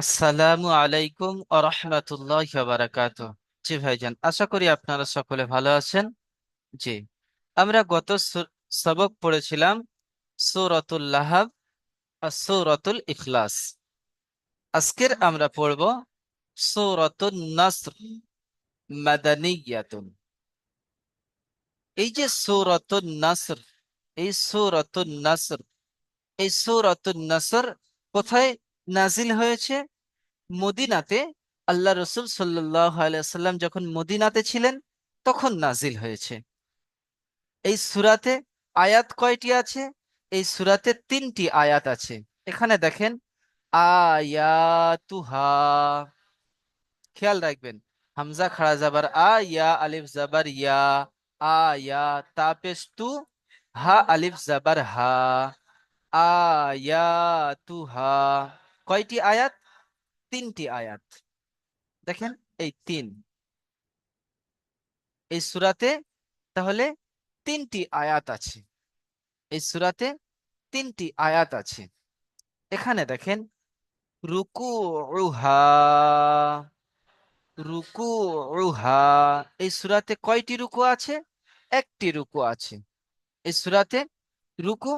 আসসালামু আলাইকুম ওয়া রাহমাতুল্লাহি ওয়া বারাকাতুহু। জি ভাইজান, আশা করি আপনারা সকলে ভালো আছেন। জি, আমরা গত সবক পড়েছিলাম সূরাতুল লাহাব আর সূরাতুল ইখলাস। আজকের আমরা পড়ব সূরাতুন নাসর, মাদানিয়াতুন। এই যে সূরাতুন নাসর, এই সূরাতুন নাসর, এই সূরাতুন নাসর কোথায় নাজিল হয়েছে? মদিনাতে। আল্লাহ রসুল সাল্লাল্লাহু আলাইহি ওয়াসাল্লাম যখন মদিনাতে ছিলেন তখন নাজিল হয়েছে। এই সূরাতে আয়াত কয়টি আছে? এই সূরাতে 3টি আয়াত আছে। এখানে দেখেন, আয়াতুহা। খেয়াল রাখবেন, হামজা খাড়া যাবার আ, ইয়া আলিফ জাবার ইয়া। আয়া তা পেশ তু, হা আলিফ জাবার হা। আয়াতুহা। কয়টি আয়াত? 3টি আয়াত। দেখেন, এই তিন, এই সূরাতে তাহলে 3টি আয়াত আছে। এই সূরাতে 3টি আয়াত আছে। এখানে দেখেন, রুকুউহা, রুকুউহা। এই সূরাতে কয়টি রুকু আছে? একটি রুকু আছে। এই সূরাতে রুকু,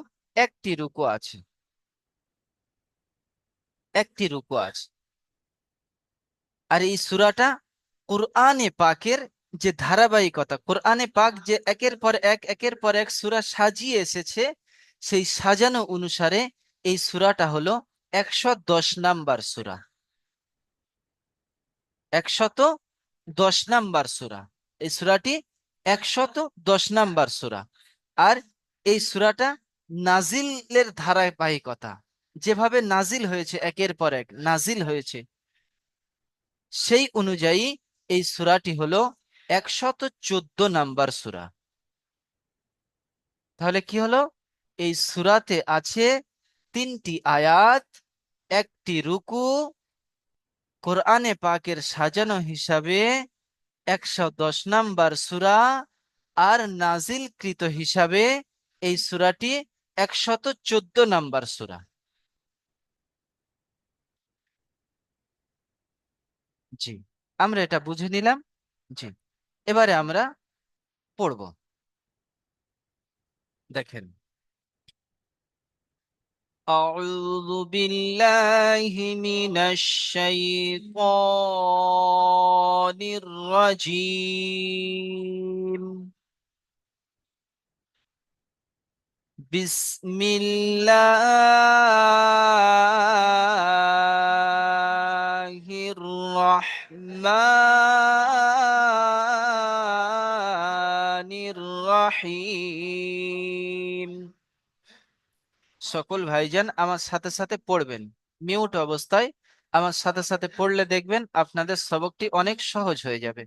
একটি রুকু আছে, একটি রুকু আছে। আর এই সূরাটা কুরআনে পাকের যে ধারাবাহিকতা, কুরআনে পাক যে একের পর এক, একের পর এক সূরা সাজিয়ে এসেছে, সেই সাজানো অনুসারে এই সূরাটা হলো 110 নাম্বার সূরা। 110 নাম্বার সূরা। এই সূরাটি 110 নাম্বার সূরা। আর এই সূরাটা নাজিলের ধারাবাহিকতা, যেভাবে নাজিল হয়েছে, একের পর এক নাজিল হয়েছে, সেই অনুযায়ী এই সূরাটি হলো 114 নাম্বার সূরা। তাহলে কি হলো? এই সূরাতে আছে 3টি আয়াত, একটি রুকু। কোরআনে পাকের সাজানো হিসাবে 110 নাম্বার সূরা। আর নাজিলকৃত হিসাবে এই সূরাটি 114 নাম্বার সূরা। জি, আমরা এটা বুঝে নিলাম। জি, এবারে আমরা পড়ব। দেখেন, أعوذ بالله من الشيطان الرجيم. بسم الله الرحمن الرحيم. সকল ভাইজান আমার সাথে সাথে পড়বেন, মিউট অবস্থায়। আমার সাথে সাথে পড়লে দেখবেন আপনাদের সবকটি অনেক সহজ হয়ে যাবে।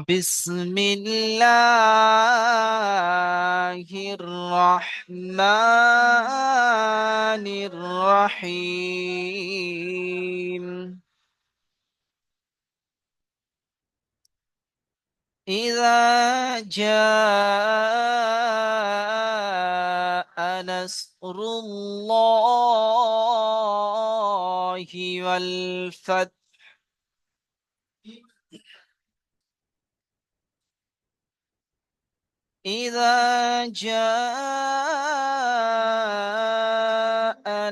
বিসমিল্লাহির রহমানির রহিম। إذا جاء نصر الله والفتح. إذا جاء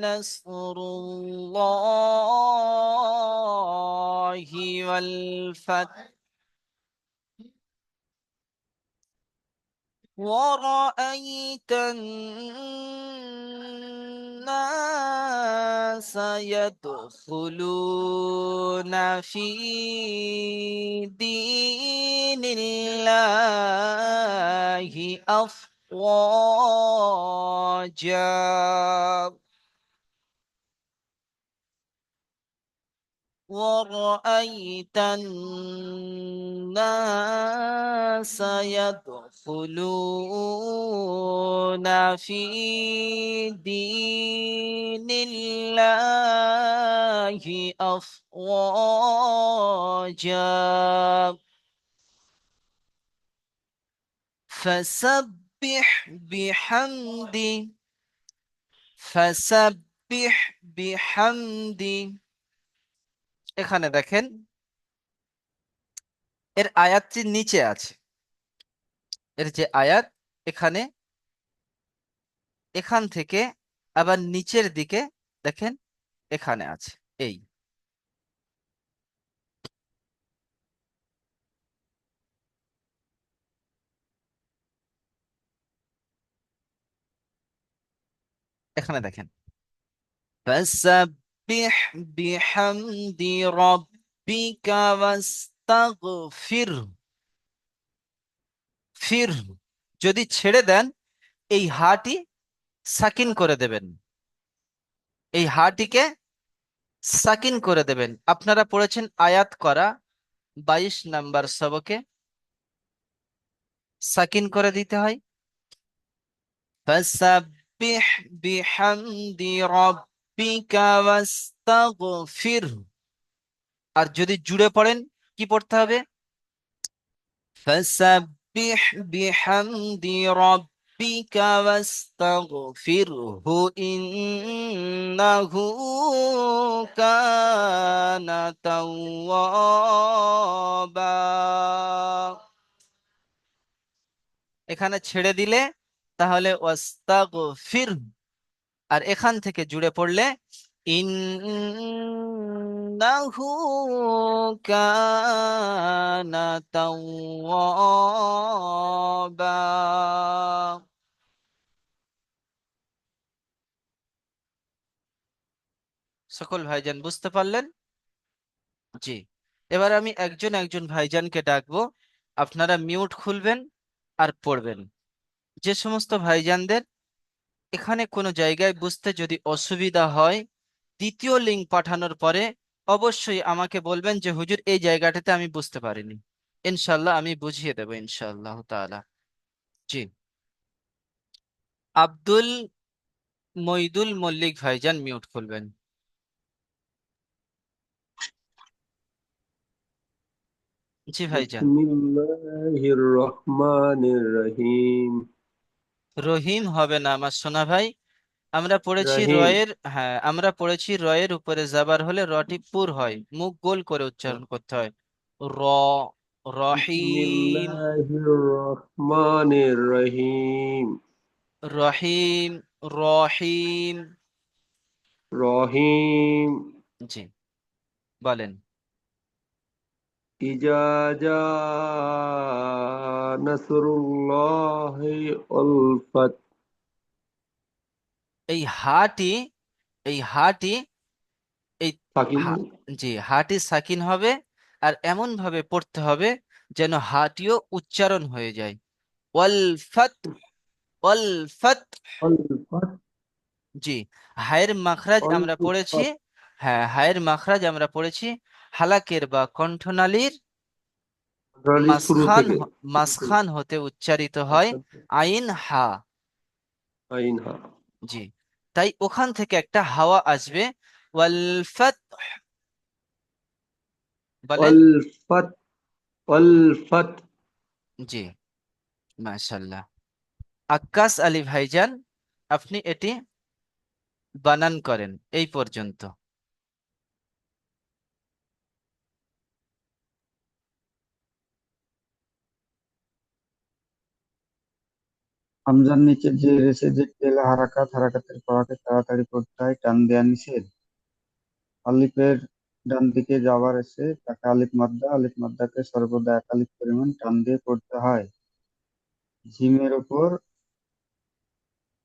نصر الله والفتح ورأيت الناس يدخلون في دين الله أفواجا ورأيت الناس يدخلون في دين الله أفواجا فسبح بحمد فسبح বিহামদি। এখানে দেখেন এর আয়াতটি নিচে আছে, এর যে আয়াত এখানে, এখান থেকে আবার নিচের দিকে দেখেন এখানে আছে। এই এখানে দেখেন ফাসাব্বিহ বিহামদি রাব্বিকা ওয়াস্তাগফির। ফির যদি ছেড়ে দেন এই হাটি সাকিন করে দেবেন, এই হাটিকে সাকিন করে দেবেন। আপনারা পড়েছেন আয়াত করা 22 নম্বর সবকে, সাকিন করে দিতে হয়। ফাসাব্বিহ বিহামদি রাব্বিকা ওয়াস্তাগফির। আর যদি জুড়ে পড়েন কি পড়তে হবে? ফাসাব্বিহ বিহামদি রাব্বিকা ওয়াস্তাগফিরহু ইন্নাহু কানা তাওয়াবা। এখানে ছেড়ে দিলে তাহলে ওয়াস্তাগফির, আর এখান থেকে জুড়ে পড়লে ইন্নাহু কানা তাওয়াবা। সকল ভাইজান বুঝতে পারলেন? জি। এবার আমি একজন একজন ভাইজানকে ডাকবো, আপনারা মিউট খুলবেন আর পড়বেন। যে সমস্ত ভাইজানদের এখানে কোনো জায়গায় বুঝতে যদি অসুবিধা হয়, দ্বিতীয় লিঙ্ক পাঠানোর পরে অবশ্যই আমাকে বলবেন যে হুজুর এই জায়গাটাতে আমি বুঝতে পারিনি। ইনশাল্লাহ আমি বুঝিয়ে দেবো ইনশাআল্লাহ তাআলা। জি। আব্দুল মইদুল মল্লিক ভাইজান মিউট খুলবেন। জি ভাইজান। বিসমিল্লাহির রহমানির রহিম। রহিম হবে না আমার সোনা ভাই। আমরা পড়েছি রহিম। রয়ের, হ্যাঁ আমরা পড়েছি রয়ের উপরে জাবার হলে রটি পুর হয়, মুখ গোল করে উচ্চারণ করতে হয়। র, রহিম। বিসমিল্লাহির রহমানির রহিম। রহিম, রহিম। রহিম। জি, বলেন। ইজা জা নাসরুল্লাহি ওয়াল ফাত। এই হাটি, এই হাটি, এই সাকিন। হা, জি হাটি সাকিন হবে। আর এমন ভাবে পড়তে হবে যেন হাটিও উচ্চারণ হয়ে যায়। ওয়াল ফাত, ওয়াল ফাত। ওয়াল ফাত। জি। হায়ের মাখরাজ ওয়াল আমরা পড়েছি, ফাত। হ্যাঁ হায়ের মাখরাজ আমরা পড়েছি হালাকের বা কণ্ঠনালীর শুরু মাঝখান থেকে। মাঝখান হতে উচ্চারিত হয় আচ্ছা। আইন হা। আইন হা। জি। তাই ওখান থেকে একটা হাওয়া আসবে। ওয়াল ফাত, বলেন। ওয়াল ফাত। ওয়াল ফাত। জি, মাশাআল্লাহ। আক্কাস আলী ভাইজান, আপনি এটি বানান করেন এই পর্যন্ত। হামজার নিচে যে রেসে যে পেলে হারাকাত, হারাকাতের পড়াকে তাড়াতাড়ি করতে হয়, টান দেয়া নিষেধ। আলিফের ডান দিকে যাবার এসে তাকে আলিফ মাদ্দা, আলিফ মাদ্দাকে সর্বদা এক আলিফ পরিমাণ টান দিয়ে পড়তে হয়। জিমের ওপর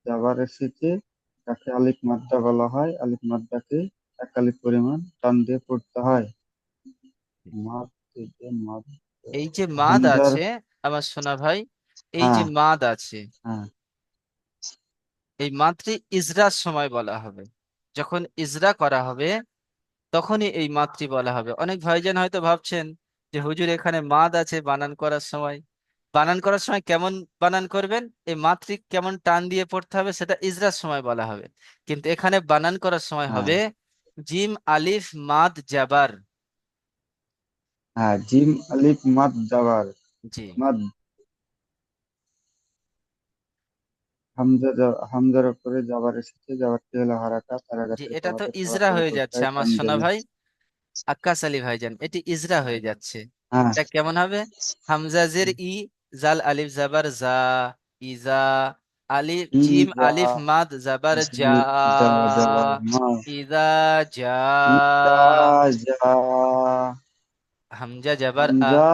যাবার এসেছে তাকে আলিফ মাদ্দা বলা হয়, আলিফ মাদ্দাকে এক আলিফ পরিমাণ টান দিয়ে পড়তে হয়। মাদ থেকে মাদ। এই যে মাদ হামজার। আছে আমার সোনা ভাই, এই যে হ্যাঁ। মাদ আছে, হ্যাঁ। এই মাত্রে ইজরার সময় বলা হবে। যখন ইজরা করা হবে তখনই এই মাতৃ বলা হবে। অনেক ভাইজান হয়তো ভাবছেন যে হুজুর এখানে মাদ আছে বানান করার সময়, বানান করার সময় কেমন বানান করবেন, এই মাতৃ কেমন টান দিয়ে পড়তে হবে সেটা ইজরার সময় বলা হবে। কিন্তু এখানে বানান করার সময় হ্যাঁ। হবে জিম আলিফ মাদ জাবার। হ্যাঁ, জিম আলিফ মাদ যাবার। জি। মাদ। হামজার উপরে জাবার এসেছে, জাবারটি হলো হারাকাত, জি, হারাকাতের এটা তো পড়াকে ইজরা তাড়াতাড়ি হয়ে করতে যাচ্ছে হয় আমার টান দিয়ে সোনা ভাই। নিচে। আক্কাস আলী ভাইজান, এটি ইজরা হয়ে যাচ্ছে। হ্যাঁ। এটা কেমন হবে? হামজা জের ই, জাল আলিফ জাবার জা, ইজা, আলিফ জিম ইজা, আলিফ মাদ জাবার জা, জা জাবার মা, ইজা জা, ইজা জা, হামজা জাবার আ, হামজা,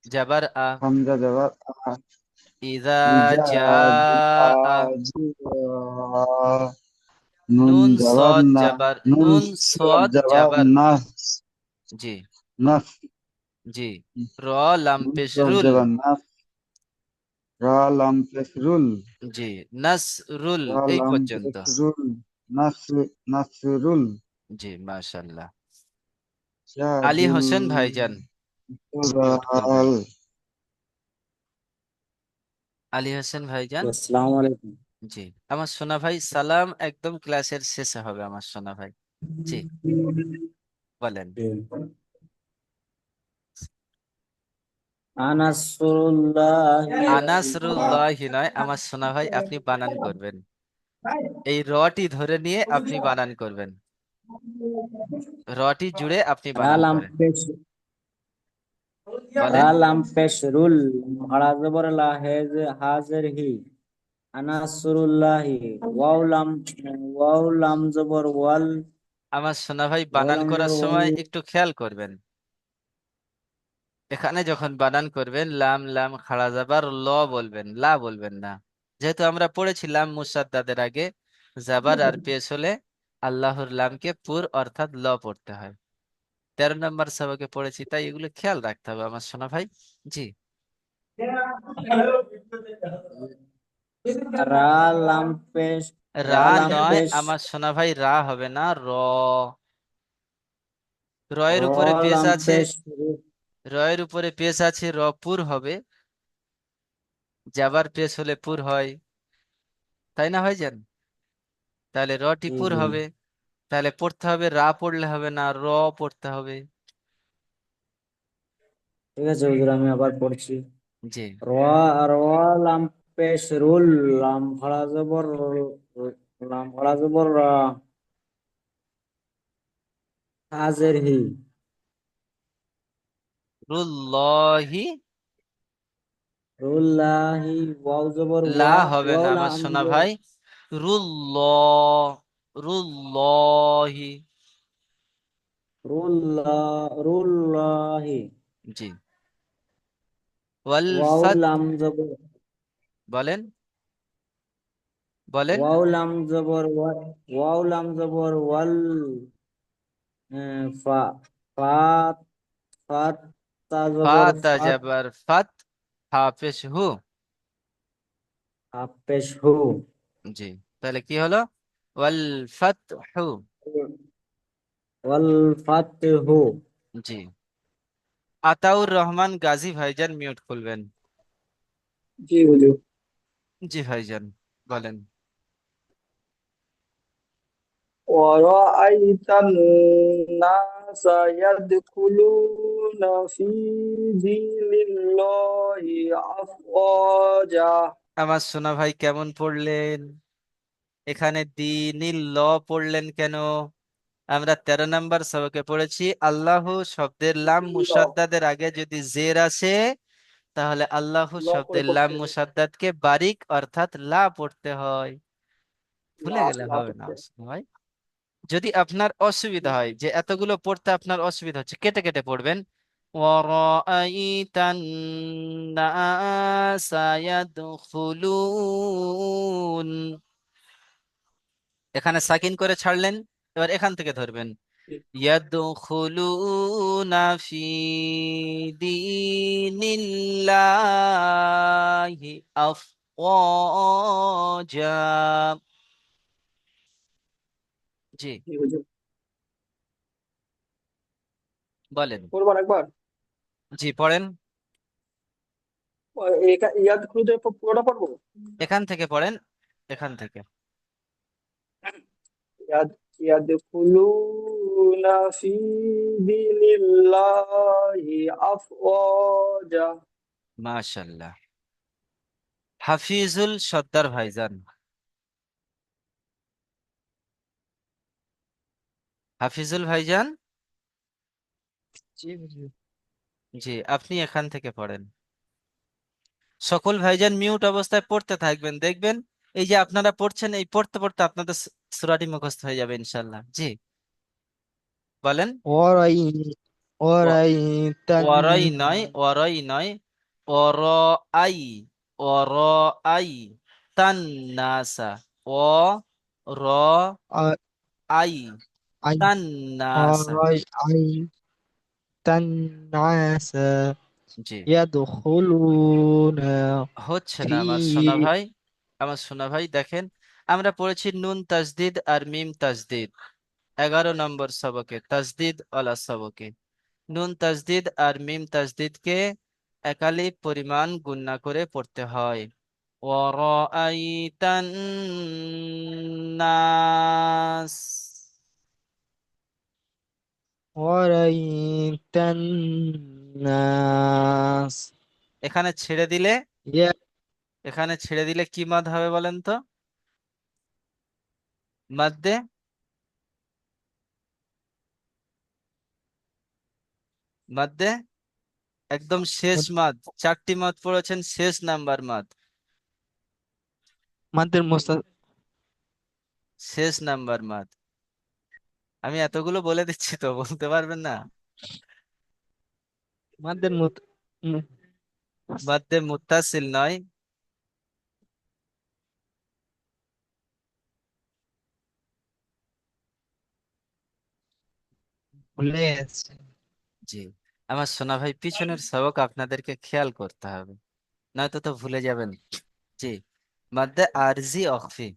জাবার আ, হামজা জাবার আ, ইজা ইজা জা জা, আ, জা, নুন নুন জাবার সদ না, জাবার, নুন নুন সদ সদ জাবার জাবার, না, জি নাস, জি, র লাম নুন সদ পেশরুল, জাবার নাস, রা লাম পেশরুল, জি, নাসরুল, রা এই লাম পর্যন্ত। পেশরুল, নাস, নাসরুল, জি মাশাল্লাহ। আলী জাদুল, হোসেন ভাইজান মিউট করবেন। জালাল। আলী হোসেন ভাইজান, আসসালামু আলাইকুম। জি। আমার সোনা ভাই, সালাম একদম ক্লাসের শেষে হবে আমার সোনা ভাই। জি, বলেন। আনাসুরুল্লাহি আনাসরুল্লাহি নয় আমার সোনা ভাই, আপনি বানান করবেন। এই রটি ধরে নিয়ে আপনি বানান করবেন, রটি জুড়ে আপনি বানান রালাম করেন। পেশ বলেন। রালাম পেশরুল হাড়া জবর লাহেজ হাজের হি আনাসুরুল্লাহি ওয়াউলাম জবর ওয়াল আমার সোনা ভাই, বানান ওয়ালাম করার জবর ওয়াল সময় একটু খেয়াল করবেন। এখানে যখন বানান করবেন, লাম লাম খাড়া যাবার ল বলবেন, লা বলবেন না। যেহেতু আমরা পড়েছিলাম মুসাদ্দাদের আগে, জাবার আর পেশ হলে আল্লাহর লামকে পুর অর্থাৎ ল পড়তে হয়। 13 নম্বর সবকে পড়েছি, তাই এগুলো খেয়াল রাখতে হবে আমার সোনা ভাই। জি। রালাম পেশ রা রালাম নয় পেশ আমার সোনা ভাই, রা হবে না, র। রয়ের উপরে পেশ রলাম আছে, পেশ রয়ের উপরে পেশ আছে, র পুর হবে। জাবার পেশ হলে পুর হয়, তাই না ভাইজান? তাহলে র টি জি পুর জি হবে। তাহলে পড়তে হবে, রা পড়লে হবে না, র পড়তে হবে। ঠিক আছে হুজুর, আমি আবার পড়ছি। জি, রালাম পেশরুল লাম হাড়া জবর হাজের হি রুল্লাহি, রুল্লাহি ওয়াও জবর লা ওয়া হবে না ওয়াও আমার লাম সোনা জবর ভাই। রুল্ল, রুল্লাহি, রুল্লাহি জি। ওয়াল ওয়াও ফাত, লাম জবর বলেন, বলেন। ওয়াল ফা ফাত ফাত তা জবর ফাতা ফাত জাবার ফাত, হাফেজ হু, হাফেশ হু জি। তাহলে কি হলো? ওয়াল ফাত হু, ওয়াল ফাতহু। জি। আতাউর রহমান গাজী ভাইজান মিউট খুলবেন। জি হুজুর। জি ভাইজান, বলেন। ورأيت الناس يدخلون في دين الله أفواجا আমার সোনা ভাই কেমন পড়লেন? এখানে দিনিল ল পড়লেন কেন? আমরা 13 নম্বর সবকে পড়েছি, আল্লাহ শব্দের লাম মুসাদ্দাদের আগে যদি জের আসে, তাহলে আল্লাহ ল করে শব্দের লাম পড়তে হবে। মুসাদ্দাদকে বারিক অর্থাৎ লা পড়তে হয়। ভুলে লা গেলে লা হবে না পড়তে হবে। ভাই। যদি আপনার অসুবিধা হয় যে এতগুলো পড়তে আপনার অসুবিধা হচ্ছে, কেটে কেটে পড়বেন। ওয়ারাআইতান নাসা ইয়াদখুলুন, এখানে সাকিন করে ছাড়লেন, এবার এখান থেকে ধরবেন। ইয়াদখুলুনা ফি দীনিল্লাহি আফওয়াজা, জি। জি হুজুর। বলেন। পড়বার একবার জি পড়েন, ইয়াদ খুলে পুরোটা পড়বো। এখান থেকে পড়েন, এখান থেকে। ইয়াদ ইয়াদখুলুনা ফি দীনিল্লাহি আফওয়াজা। মাশাল্লাহ। হাফিজুল সর্দার ভাইজান, হাফিজুল ভাইজান। জি হুজুর। জি, আপনি এখান থেকে পড়েন। সকল ভাইজান মিউট অবস্থায় পড়তে থাকবেন, দেখবেন এই যে আপনারা পড়ছেন, এই পড়তে পড়তে আপনাদের সূরাটি মুখস্থ হয়ে যাবে ইনশাল্লাহ। জি, বলেন। ওরাই ও- ওরাই তান ওয়ারাই নয়, ওয়ারাই নয়, অর আই, অর আই তান্নাসা, ও র আ- আই আই তান্নাসা। ওরাই আই তান নাসা জি, ইয়াদখুলুনা হচ্ছে না ফি আমার সোনা ভাই, আমার সোনা ভাই দেখেন, আমরা পড়েছি নুন তাজদিদ আর মিম তাজদিদ 11 নম্বর সবকে, তাজদিদ ওয়ালা সবকে। নুন তাজদিদ আর মিম তাজদিদকে একালিপ পরিমাণ গুণনা করে পড়তে হয়। ওয়ারাআইতান নাস, ওরাই তান নাস এখানে ছেড়ে দিলে, ইয়া এখানে ছেড়ে দিলে কি মাদ হবে বলেন তো? মাদ্দে, মাদ্দে একদম শেষ মাদ, 4টি মাদ পড়েছেন, শেষ নাম্বার মাদ, মাদের মুস্তা শেষ নাম্বার মাদ। আমি এতগুলো বলে দিচ্ছি তো বলতে পারবেন না? মাদের মুত মাদ্দে মুত্তাসিল নয়। ভুলে গেছে। জি, আমার সোনা ভাই পিছনের সবক আপনাদেরকে খেয়াল করতে হবে, নয়তো তো ভুলে যাবেন। জি, মাদ্দে আরজি অখফি।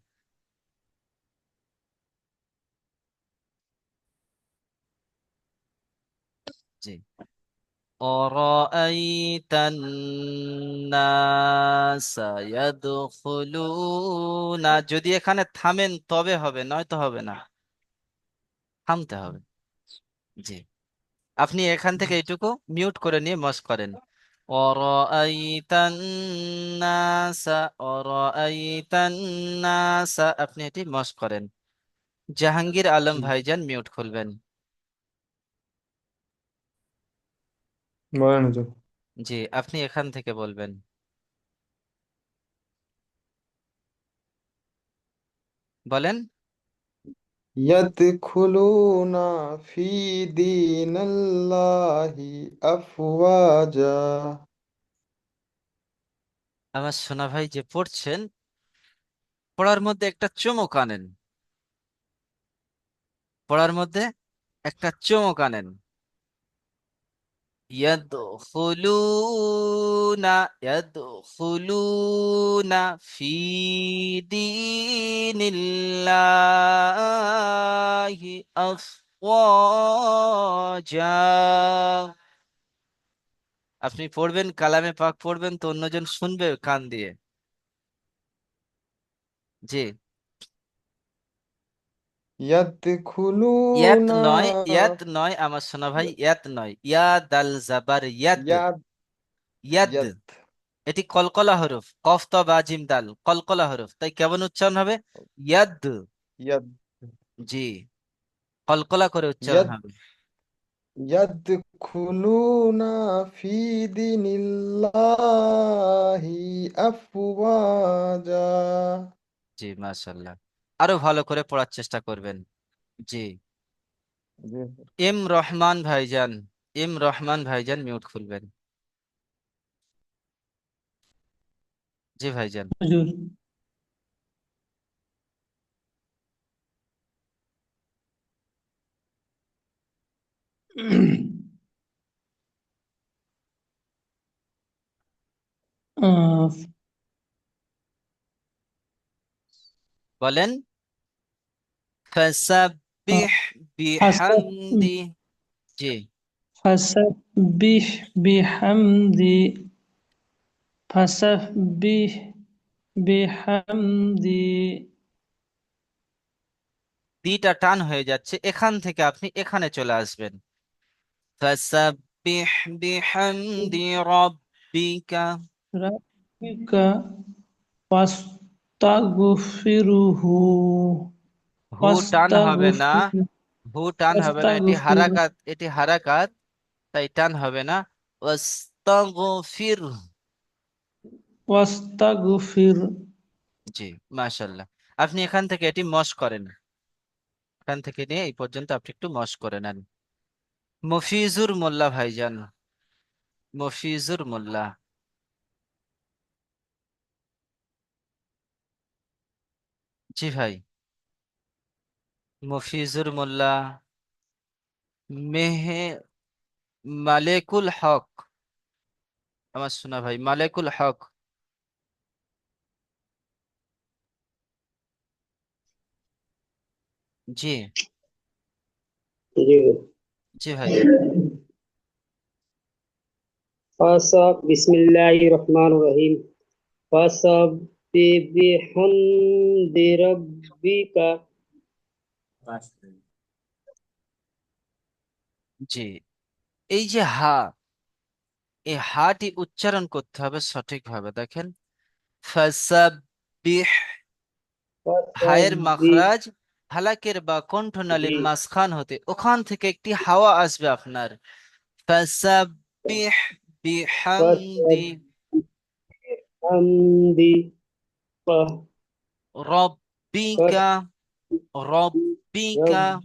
জি, أرأيت الناس يدخلون، যদি এখানে থামেন তবে হবে, নয়তো হবে না, থামতে হবে। জি, আপনি এখান থেকে এইটুকু মিউট করে নিয়ে মস করেন। أرأيت الناس، أرأيت الناس, আপনি এটি মস করেন। জাহাঙ্গীর আলম জি, ভাইজান মিউট খুলবেন। বলেন হুজুর। জি, আপনি এখান থেকে বলবেন, বলেন। يدخلون في دين الله أفواجا আমার সোনা ভাই যে পড়ছেন, পড়ার মধ্যে একটা চমক আনেন, পড়ার মধ্যে একটা চমক আনেন। ইয়াদখুলুনা, ইয়াদখুলুনা ফি দীনিল্লাহি আফওয়াজা। আপনি পড়বেন, কালামে পাক পড়বেন তো অন্যজন শুনবে কান দিয়ে। জি, ইয়াত يدخلون নয়, ইয়াত নয় আমার সোনা ভাই, ইয়াত নয়, ইয়াদ আল জাবার ইয়াদ, يد ইয়াদ। يد এটি কলকলা হরফ, কফ ত বা জিম দাল, কলকলা হরফ, তাই কেমন উচ্চারণ হবে? ইয়াদ। يد জি, কলকলা করে উচ্চারণ يد হবে। يدخلون في دين الله أفواجا জি, মাশাল্লাহ, আরো ভালো করে পড়ার চেষ্টা করবেন। জি, এম রহমান ভাইজান, এম রহমান ভাইজান মিউট খুলবেন। জি ভাইজান, হুজুর। আহ, বলেন। ফাসাব্বিহ ফাসাব বিহামদি। জি, ফাসাব্বিহ বিহামদি ফাসাব্বিহ বিহামদি দিটা টান হয়ে যাচ্ছে, এখান থেকে আপনি এখানে চলে আসবেন। ফাসাব্বিহ বিহামদি রাব্বিকা। রাব্বিকা ওয়াস্তাগফিরুহু হু টান হবে না, ওয়াস্তাগফির হু টান হবে না, এটি ওয়াস্তাগফির হারাকাত, এটি হারাকাত, তাই টান হবে না। ওয়াস্তাগফির। ওয়াস্তাগফির জি, মাশাআল্লাহ। আপনি এখান থেকে এটি মশ করেন, এখান থেকে নিয়ে এই পর্যন্ত আপনি একটু মশ করে নেন। মফিজুর মোল্লা ভাইজান, মফিজুর মোল্লা। জি ভাই, মফিজুর মোল্লা। মেহে মালেকুল হক, আমার শোনা ভাই, মালেকুল হক। জি, জি জি ভাইজান। বিসমিল্লাহির রহমানির রহিম বিহামদি রাব্বিকা জি, এই যে হা, এই হাটি উচ্চারণ করতে হবে সঠিকভাবে। দেখেন, ফাসাব্বিহ, হায়ের ফাসাব্বিহ মাখরাজ হালাকের বা কণ্ঠনালীর জি মাঝখান হতে, ওখান থেকে একটি হাওয়া আসবে আপনার। ফাসাব্বিহ বিহামদি ফাসাবহামদি রব্বিকা, রব্বিকা। রাব্বিকা জি,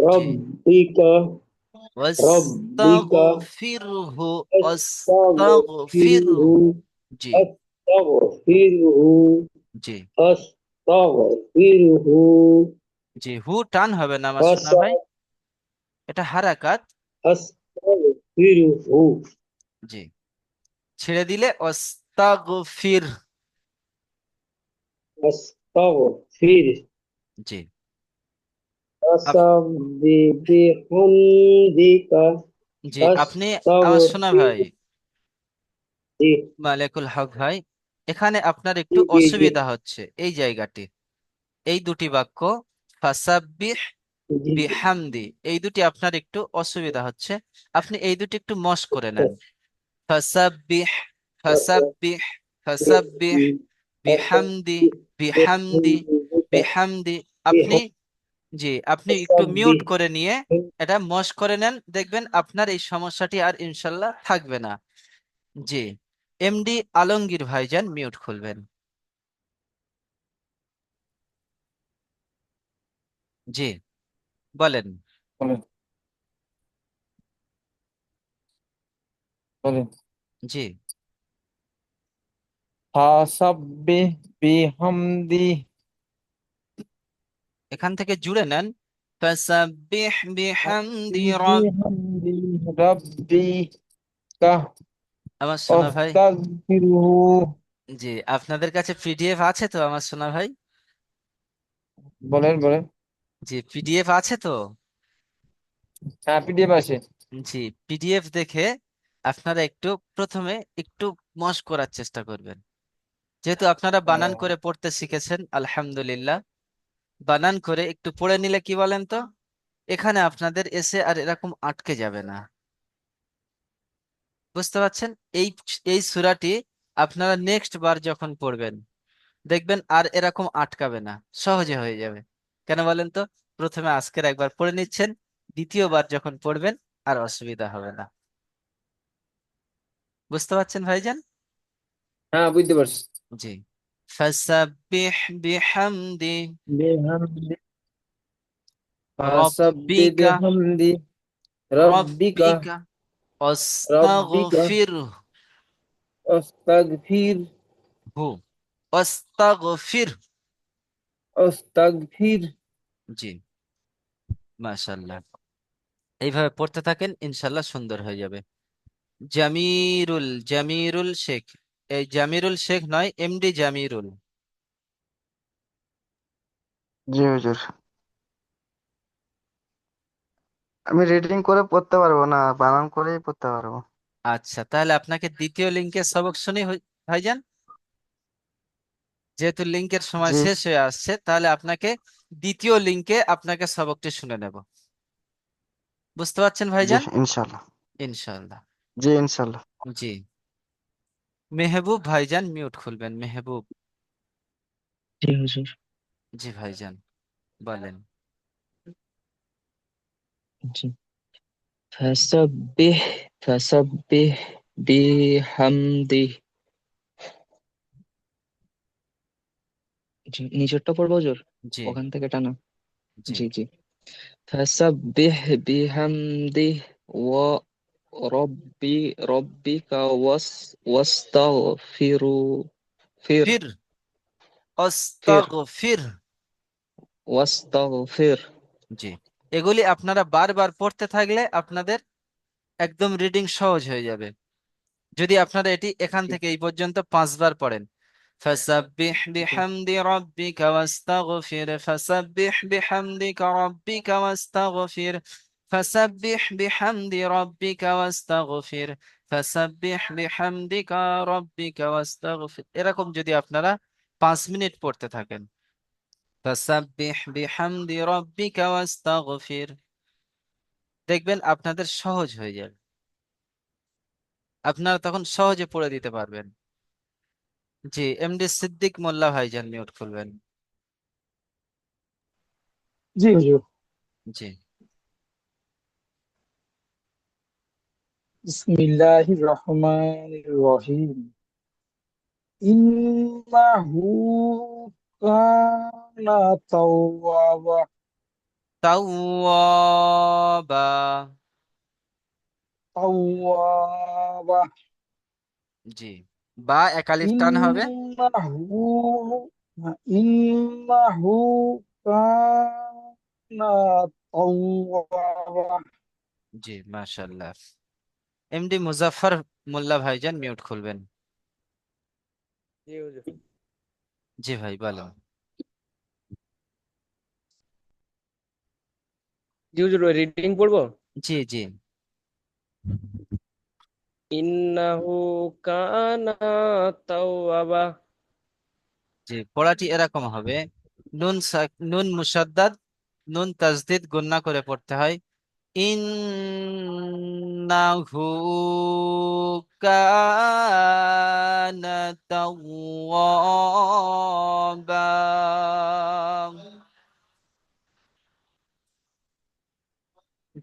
রাব্বিকা রাব্বিকা ওয়াস্তাগফিরহু, ওয়াস্তাগফিরহু। আস্তাগফিরহু জি, আস্তাগফিরহু জি, আস্তাগফিরহু জি, হু টান হবে না আমার শোনা ফাসা ভাই, এটা হারাকাত। আস্তাগফিরহু জি, ছেড়ে দিলে ওয়াস্তাগফির। আস্তাগফির জি, আপ- বিহামদিকা জি, আপনি, আমার শোনা ভাই, আস্তাগফির জি মালেকুল হক ভাই, এখানে আপনার একটু জি জি জি অসুবিধা হচ্ছে এই জায়গাটি। এই দুটি বাক্য, ফাসাব্বিহ জি বিহামদি, এই দুটি আপনার একটু অসুবিধা হচ্ছে। আপনি এই দুটি একটু মশ করে নেন। ফাসাব্বিহ, ফাসাব্বিহ, ফাসাব্বিহ বিহামদি, বিহামদি, বিহামদি। আপনি, জি, আপনি একটু মিউট করে নিয়ে এটা মশ করে নেন, দেখবেন আপনার এই সমস্যাটি আর ইনশাল্লাহ থাকবে না। জি, এমডি আলমগীর ভাইজান মিউট খুলবেন। জি, বলেন। বলেন বলেন। জি, ফাসাব্বিহ বিহামদি এখান থেকে জুড়ে নেন। ফাসাব্বিহ বিহামদি রব। বিহামদি রাব্বিকা আমার সোনা ভাই, আস্তাগফিরুহু। জি, আপনাদের কাছে পিডিএফ আছে তো আমার সোনা ভাই? বলেন বলেন। জি, পিডিএফ আছে তো? হ্যাঁ, পিডিএফ আছে। জি, পিডিএফ দেখে আপনারা একটু প্রথমে একটু মশ করার চেষ্টা করবেন। যেহেতু আপনারা বানান করে পড়তে শিখেছেন, আলহামদুলিল্লাহ, বানান করে একটু পড়ে নিলে কি বলেন তো, এখানে আপনাদের এসে আর এরকম আটকে যাবে না। বুঝতে পারছেন? এই এই সূরাটি আপনারা নেক্সট বার যখন পড়বেন, দেখবেন আর এরকম আটকাবে না, সহজে হয়ে যাবে। কেন বলেন তো? প্রথমে আজকের একবার পড়ে নিচ্ছেন, দ্বিতীয়বার যখন পড়বেন আর অসুবিধা হবে না। বুঝতে পারছেন ভাইজান? হ্যাঁ, বুঝতে পারছি। জি, ফাসাব্বিহ বিহামদি বিহামদি ফাসাব্বিহ রব্বিকা, বিহামদি রাব্বিকা রব্বিকা রাব্বিকা অস্তাগফিরহু, আস্তাগফির অস্তাগফির। আস্তাগফির। জি, মাশাআল্লাহ। এইভাবে পড়তে থাকেন, ইনশাল্লাহ সুন্দর হয়ে যাবে। জামিরুল, জামিরুল শেখ, এই জামিরুল শেখ নয়, এমডি জামিরুল। জি হুজুর, আমি রিডিং করে পড়তে পারবো না, বানান করেই পড়তে পারবো। আচ্ছা, তাহলে আপনাকে দ্বিতীয় লিঙ্কের সবক শুনি ভাইজান। যেহেতু লিঙ্কের সময় জি শেষ হয়ে আসছে, তাহলে আপনাকে দ্বিতীয় লিঙ্কে আপনাকে সবকটি শুনে নেব। বুঝতে পারছেন জি ভাইজান? ইনশাল্লাহ। ইনশাআল্লাহ। জি ইনশাল্লাহ। জি, মেহবুব ভাইজান মিউট খুলবেন, মেহবুব। জি হুজুর। জি ভাইজান বলেন। জি। ফাসাব্বিহ ফাসাব্বিহ বিহামদি। জি, নিচেরটা পড়বো হুজুর, জি ওখান থেকে টানা। জি জি জি। ফাসাব্বিহ বিহামদি ওয়া রব্বিকা ওয়াস্তাগফিরু ফির ফির, ফির অস্তাগফির। ওয়াস্তাগফির। জি, এগুলি আপনারা বারবার পড়তে থাকলে আপনাদের একদম রিডিং সহজ হয়ে যাবে। যদি আপনারা এটি এখান জি থেকে এই পর্যন্ত 5 বার পড়েন, ফাসাব্বিহ জি বিহামদি রাব্বিকা ওয়াস্তাগফির, ফাসাব্বিহ বিহামদিকা রাব্বিকা ওয়াস্তাগফির, ফাসাব্বিহ বিহামদি রাব্বিকা ওয়াস্তাগফির, ফাসাব্বিহ বিহামদিকা রাব্বিকা ওয়াস্তাগফির, এরকম যদি আপনারা 5 মিনিট পড়তে থাকেন, ফাসাব্বিহ বিহামদি রাব্বিকা ওয়াস্তাগফির, দেখবেন আপনাদের সহজ হয়ে যাবে, আপনারা তখন সহজে পড়ে দিতে পারবেন। জি, এমডি সিদ্দিক মোল্লা ভাইজান মিউট খুলবেন। জি হুজুর। জি, বিসমিল্লাহির রহমানির রহিম। ইন্নাহু কানা তাওয়াবা। তাওয়াবা। তাওয়াবা। জি, বা একালিফ টান হবে। ইন্নাহু ইন্নাহু কানা তাওয়াবা। জি, মাশাআল্লাহ। এমডি মুজাফফর মোল্লা ভাইজান মিউট খুলবেন। জি হুজুর। জি ভাই বলো। জি হুজুর, রিডিং পড়বো। জি জি ইন্নাহু কানা তাওয়াবা। জি, পড়াটি এরকম হবে, নুন মুসাদ্দাদ, নুন তাজদিদ গুন্না করে পড়তে হয়। ইন্নাহু কানা তাওয়াবা।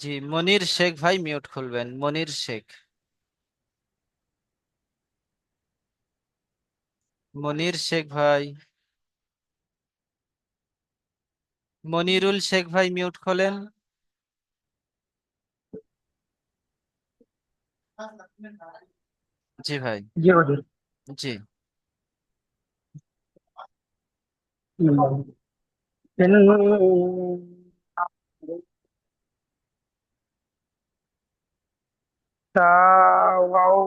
জি, মনির শেখ ভাই মিউট খুলবেন, মনির শেখ। মনির শেখ ভাই, মনিরুল শেখ ভাই মিউট খোলেন। জি ভাই। জি হুজুর। জি, তাওয়াও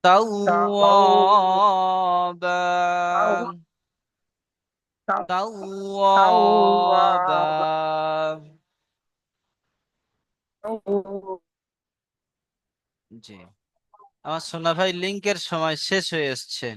তাওয়াও তাওয়াবা। তাওয়াবা। তাওয়াবা। জি, আমার সোনা ভাই লিংকের সময় শেষ হয়ে এসছে,